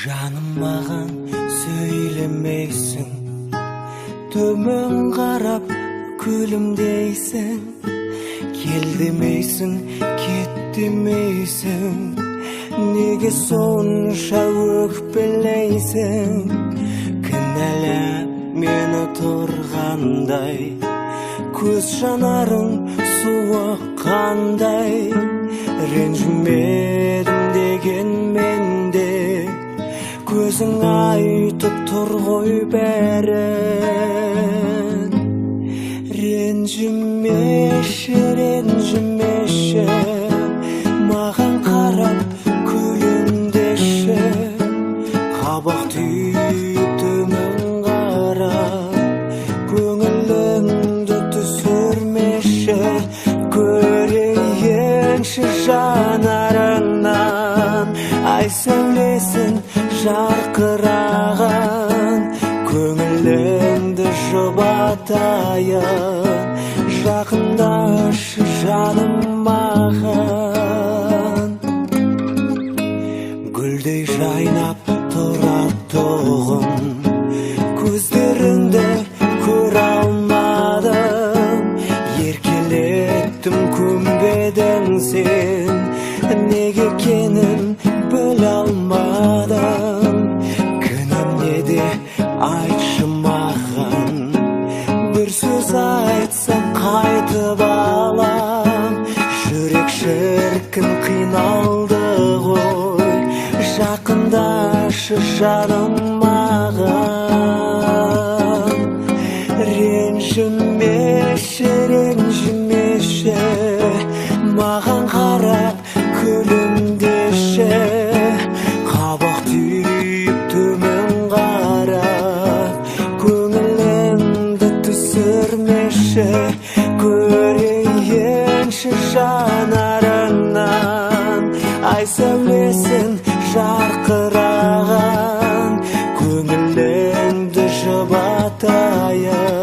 Жаным маған сөйлемейсің, төмен қарап күлімдейсің, кел демейсің, кет демейсің, неге сонша өкпелейсің? Кінәлә мені тұрғандай, көз жанарың суық қандай, ренжімедім деген менде көзің айтып тұр ғой бәрін. Ренжімеші, ренжімеші, маған қарап күлімдеші, қабақ түйіп төмен қарап көңіліңді түсірмеші, көрейінші жанарыңнан ай сәулесін жарқыраған, көңіліңді жұбатайын, жақындашы жаным маған. Гүлдей жайнап тұратұғын, көздеріңді көре алмадым, еркелеттім көнбедің сен, неге екенін біле алмадым. Кінәм неде айтшы маған, бір сөз айтсам қайтып алам, жүрек шіркін қиналды ғой, жақындашы жаным маған. Ренжімеші, ренжімеші, маған қарап күлімдеші, қабақ түйіп төмен қарап көңіліңді түсірмеші, көрейінші жанарыңнан ай сәулесін жарқыраған, көңіліңді жұбатайын,